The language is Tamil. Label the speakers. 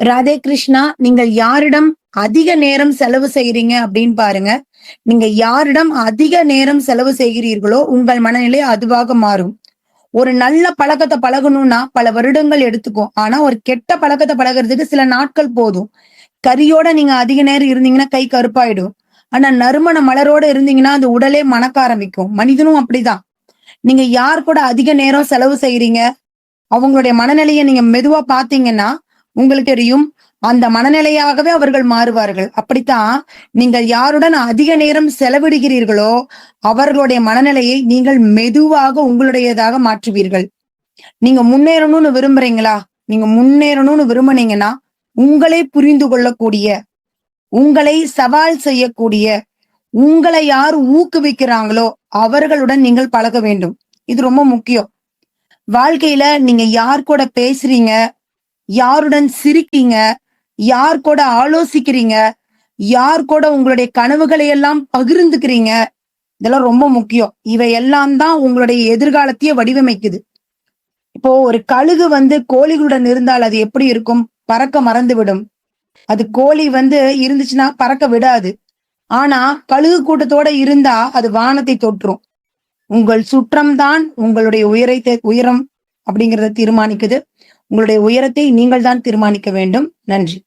Speaker 1: ராதே கிருஷ்ணா. நீங்கள் யாரிடம் அதிக நேரம் செலவு செய்றீங்க அப்படின்னு பாருங்க. நீங்க யாரிடம் அதிக நேரம் செலவு செய்கிறீர்களோ, உங்கள் மனநிலை அதுவாக மாறும். ஒரு நல்ல பழக்கத்த பழகணும்னா பல வருடங்கள் எடுத்துக்கும். ஆனா ஒரு கெட்ட பழக்கத்த பழகுறதுக்கு சில நாட்கள் போதும். கரியோட நீங்க அதிக நேரம் இருந்தீங்கன்னா கை கருப்பாயிடும். ஆனா நறுமண மலரோட இருந்தீங்கன்னா அது உடலே மணக்க ஆரம்பிக்கும். மனிதனும் அப்படிதான். நீங்க யார் கூட அதிக நேரம் செலவு செய்றீங்க? அவங்களுடைய மனநிலைய நீங்க மெதுவா பார்த்தீங்கன்னா, உங்களுக்கு தெரியும். அந்த மனநிலையாகவே அவர்கள் மாறுவார்கள். அப்படித்தான் நீங்கள் யாருடன் அதிக நேரம் செலவிடுகிறீர்களோ, அவர்களுடைய மனநிலையை நீங்கள் மெதுவாக உங்களுடையதாக மாற்றுவீர்கள். நீங்க முன்னேறணும்னு விரும்புறீங்களா? நீங்க முன்னேறணும்னு விரும்புனீங்கன்னா, உங்களை புரிந்து கொள்ளக்கூடிய, உங்களை சவால் செய்யக்கூடிய, உங்கள யார் ஊக்குவிக்கிறாங்களோ, அவர்களுடன் நீங்கள் பழக வேண்டும். இது ரொம்ப முக்கியம். வாழ்க்கையில நீங்க யார் கூட பேசுறீங்க? யாருடன் சிரிக்கீங்க? யார் கூட ஆலோசிக்கிறீங்க? யார் கூட உங்களுடைய கனவுகளை எல்லாம் பகிர்ந்துக்கிறீங்க? இதெல்லாம் ரொம்ப முக்கியம். இவை எல்லாம் தான் உங்களுடைய எதிர்காலத்தையே வடிவமைக்குது. இப்போ ஒரு கழுகு கோழிகளுடன் இருந்தால் அது எப்படி இருக்கும்? பறக்க மறந்துவிடும். அது கோழி இருந்துச்சுன்னா பறக்க விடாது. ஆனா கழுகு கூட்டத்தோட இருந்தா அது வானத்தை தொற்றும். உங்கள் சுற்றம் தான் உங்களுடைய உயரம் அப்படிங்கிறத தீர்மானிக்குது. உங்களுடைய உயரத்தை நீங்கள் தான் தீர்மானிக்க வேண்டும். நன்றி.